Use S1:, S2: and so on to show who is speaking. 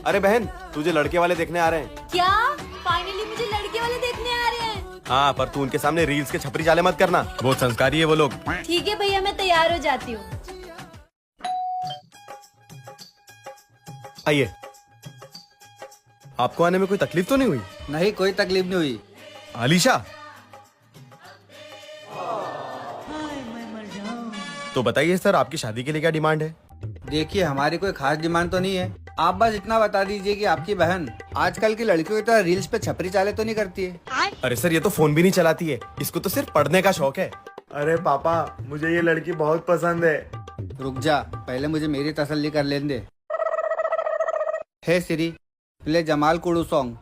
S1: अरे बहन, तुझे लड़के वाले देखने आ रहे हैं।
S2: क्या फाइनली मुझे लड़के वाले देखने आ रहे हैं?
S1: हाँ, पर तू उनके सामने रील्स के छपरी चाले मत करना, बहुत संस्कारी है वो लोग।
S2: ठीक है भैया, मैं तैयार हो जाती हूँ।
S1: आइए। आपको आने में कोई तकलीफ तो नहीं हुई?
S3: नहीं, कोई तकलीफ नहीं हुई।
S1: आलिशा, तो बताइए सर, आपकी शादी के लिए क्या डिमांड है?
S3: देखिए, हमारी कोई खास डिमांड तो नहीं है। आप बस इतना बता दीजिए कि आपकी बहन आजकल की लड़कियों की तरह रील्स पे छपरी चाले तो नहीं करती है।
S1: अरे सर, ये तो फोन भी नहीं चलाती है, इसको तो सिर्फ पढ़ने का शौक है।
S4: अरे पापा, मुझे ये लड़की बहुत पसंद है।
S3: रुक जा, पहले मुझे मेरी तसल्ली कर लेने दे। हे सिरी, प्ले जमाल कुडू सॉन्ग।